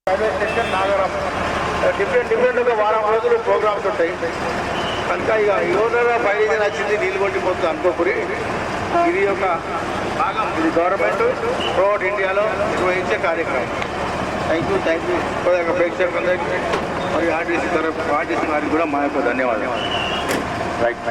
Railway station Nagaram different ఒక వారం రోజులు ప్రోగ్రామ్స్ ఉంటాయి కనుక ఇక యోగా ఫైర్ ఇంజిన్ వచ్చింది నీళ్ళు కొట్టిపోతుంది అనుకోకూరి ఇది ఒక భాగం ఇది గవర్నమెంట్ త్రూఅవుట్ ఇండియాలో నిర్వహించే కార్యక్రమం. థ్యాంక్ యూ ప్రేక్షకులందరికీ మరియు ఆర్టీసీ వారికి కూడా మా యొక్క ధన్యవాదాలు. రైట్.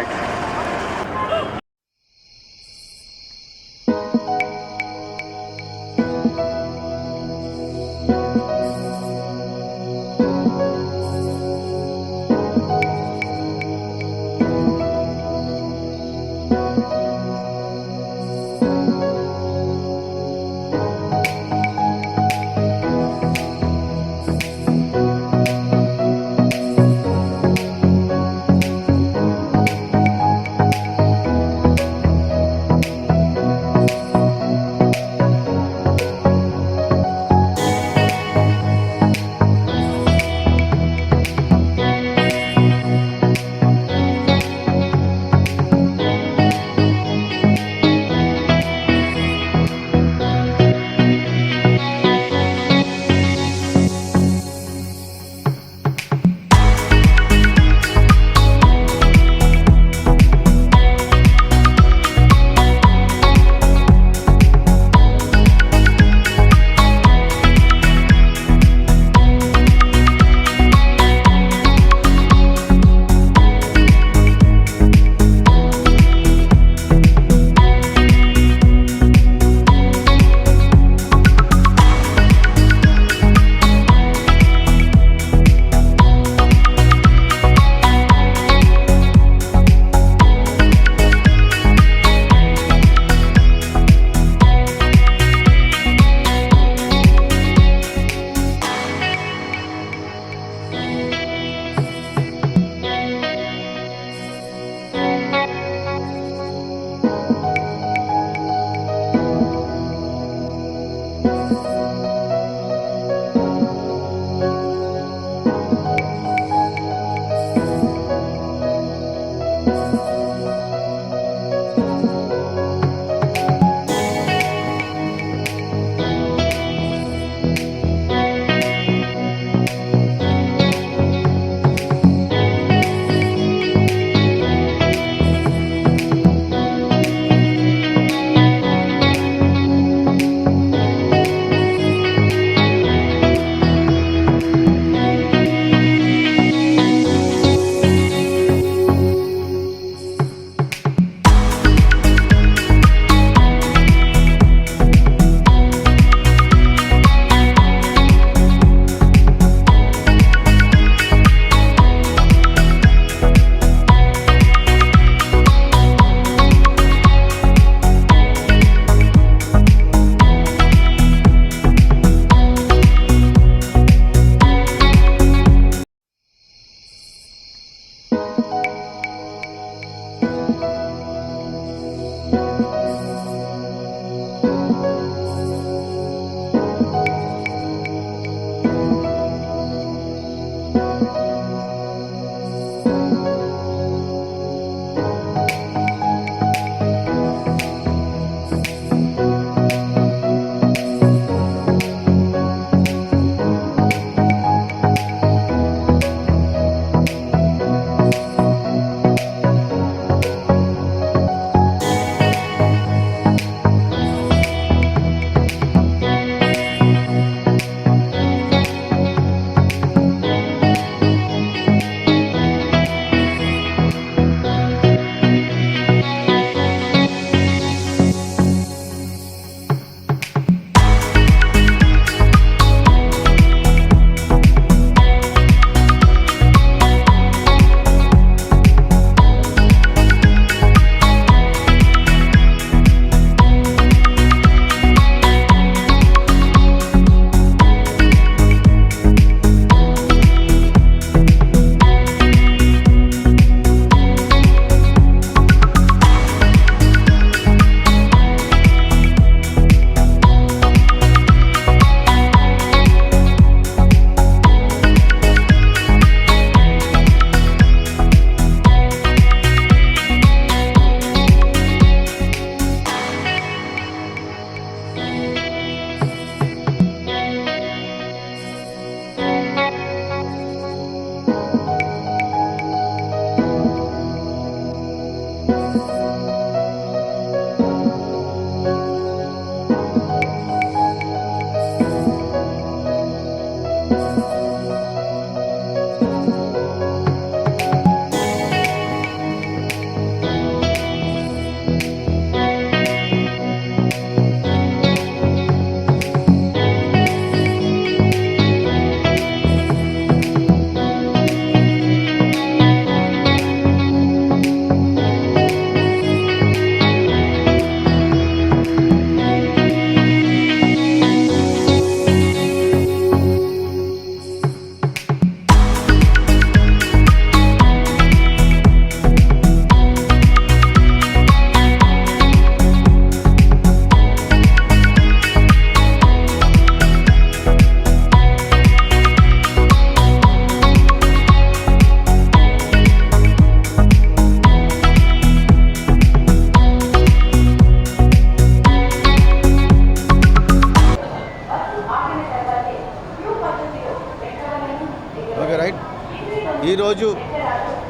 ఈరోజు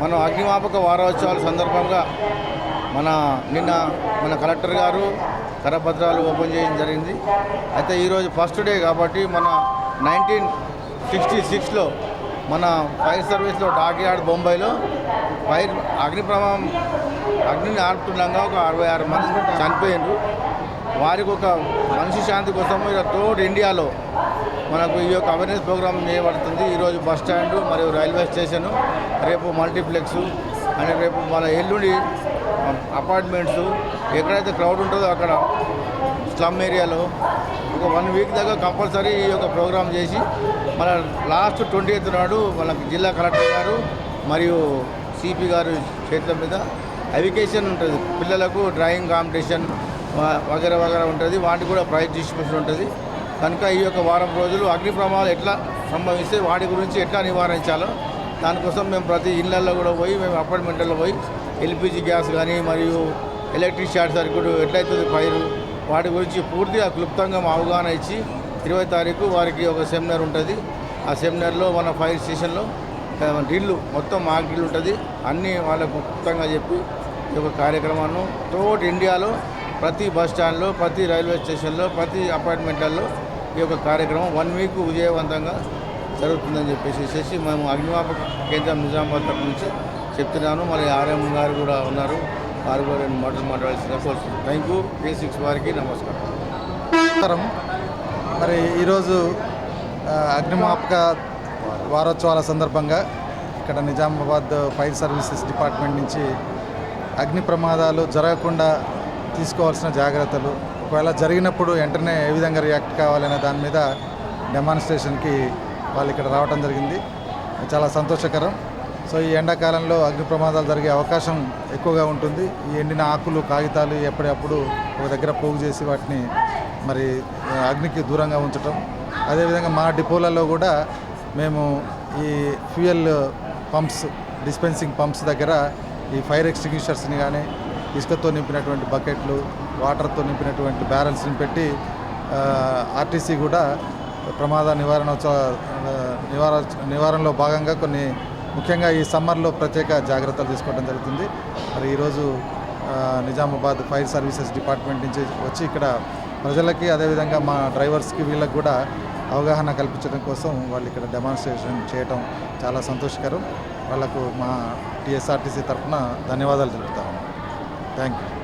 మనం అగ్నిమాపక వారోత్సవాల సందర్భంగా నిన్న మన కలెక్టర్ గారు కరపత్రాలు ఓపెన్ చేయడం జరిగింది. అయితే ఈరోజు ఫస్ట్ డే కాబట్టి మన 1966లో మన ఫైర్ సర్వీస్లో డాక్యార్డ్ బొంబాయిలో అగ్నిని ఆర్పుతుండగా ఒక 66 మంది చనిపోయినారు. వారికి ఒక మనిషి శాంతి కోసం తోడు ఇండియాలో మనకు ఈ యొక్క అవేర్నెస్ ప్రోగ్రామ్ చేయబడుతుంది. ఈరోజు బస్ స్టాండు మరియు రైల్వే స్టేషను, రేపు మల్టీప్లెక్స్ అని రేపు మన ఎల్లుండి అపార్ట్మెంట్స్ ఎక్కడైతే క్రౌడ్ ఉంటుందో అక్కడ స్లమ్ ఏరియాలో ఒక 1 వీక్ దాకా కంపల్సరీ ఈ యొక్క ప్రోగ్రామ్ చేసి మన లాస్ట్ 20th నాడు మన జిల్లా కలెక్టర్ గారు మరియు సిపి గారు చేతుల మీద ఎడ్యుకేషన్ ఉంటుంది. పిల్లలకు డ్రాయింగ్ కాంపిటీషన్ వగేరా ఉంటుంది. వాటికి కూడా ప్రైజ్ డిస్ట్రిబ్యూషన్ ఉంటుంది. కనుక ఈ యొక్క వారం రోజులు అగ్ని ప్రమాదాలు ఎట్లా సంభవిస్తే వాటి గురించి ఎట్లా నివారించాలో దానికోసం మేము ప్రతి ఇళ్లలో కూడా పోయి మేము అపార్ట్మెంట్లో పోయి ఎల్పిజి గ్యాస్ కానీ మరియు ఎలక్ట్రిక్ షార్ట్ సర్క్యూట్ ఎట్లయితుంది ఫైరు వాటి గురించి పూర్తిగా క్లుప్తంగా అవగాహన ఇచ్చి 20వ తారీఖు వారికి ఒక సెమినార్ ఉంటుంది. ఆ సెమినార్లో మన ఫైర్ స్టేషన్లో డ్రిల్ మొత్తం మాక్ డ్రిల్ ఉంటుంది. అన్నీ వాళ్ళకు క్లుప్తంగా చెప్పి ఈ యొక్క కార్యక్రమాన్ని త్రూఅవుట్ ఇండియాలో ప్రతి బస్ స్టాండ్లో, ప్రతి రైల్వే స్టేషన్లో, ప్రతి అపార్ట్మెంట్లలో ఈ యొక్క కార్యక్రమం 1 వీక్ విజయవంతంగా జరుగుతుందని చెప్పేసి మేము అగ్నిమాపక కేంద్రం నిజామాబాద్ తరఫు నుంచి చెప్తున్నాను. మరి ఆర్ఎం గారు కూడా ఉన్నారు, వారు కూడా 2 మాటలు మాట్లాడాల్సిన కోరుతున్నాను. Thank you. K6 వారికి నమస్కారం. మరి ఈరోజు అగ్నిమాపక వారోత్సవాల సందర్భంగా ఇక్కడ నిజామాబాద్ ఫైర్ సర్వీసెస్ డిపార్ట్మెంట్ నుంచి అగ్ని ప్రమాదాలు జరగకుండా తీసుకోవాల్సిన జాగ్రత్తలు, ఒకవేళ జరిగినప్పుడు వెంటనే ఏ విధంగా రియాక్ట్ కావాలనే దాని మీద డెమాన్స్ట్రేషన్కి వాళ్ళు ఇక్కడ రావడం జరిగింది. చాలా సంతోషకరం. సో ఈ ఎండాకాలంలో అగ్ని ప్రమాదాలు జరిగే అవకాశం ఎక్కువగా ఉంటుంది. ఈ ఎండిన ఆకులు, కాగితాలు ఎప్పటికప్పుడు ఒక దగ్గర పోగు చేసి వాటిని మరి అగ్నికి దూరంగా ఉంచటం. అదేవిధంగా మా డిపోలలో కూడా మేము ఈ ఫ్యూయల్ పంప్స్, డిస్పెన్సింగ్ పంప్స్ దగ్గర ఈ ఫైర్ ఎక్స్టింగ్విషర్స్ని కానీ ఇసుకతో నింపినటువంటి బకెట్లు, వాటర్తో నింపినటువంటి బ్యారల్స్ని పెట్టి ఆర్టీసీ కూడా ప్రమాద నివారణలో భాగంగా కొన్ని ముఖ్యంగా ఈ సమ్మర్లో ప్రత్యేక జాగ్రత్తలు తీసుకోవడం జరుగుతుంది. మరి ఈరోజు నిజామాబాద్ ఫైర్ సర్వీసెస్ డిపార్ట్మెంట్ నుంచి వచ్చి ఇక్కడ ప్రజలకి అదేవిధంగా మా డ్రైవర్స్కి వీళ్ళకి కూడా అవగాహన కల్పించడం కోసం వాళ్ళు ఇక్కడ డెమాన్స్ట్రేషన్ చేయటం చాలా సంతోషకరం. వాళ్లకు మా టీఎస్ఆర్టీసీ తరఫున ధన్యవాదాలు తెలుపుతాము. Thank you.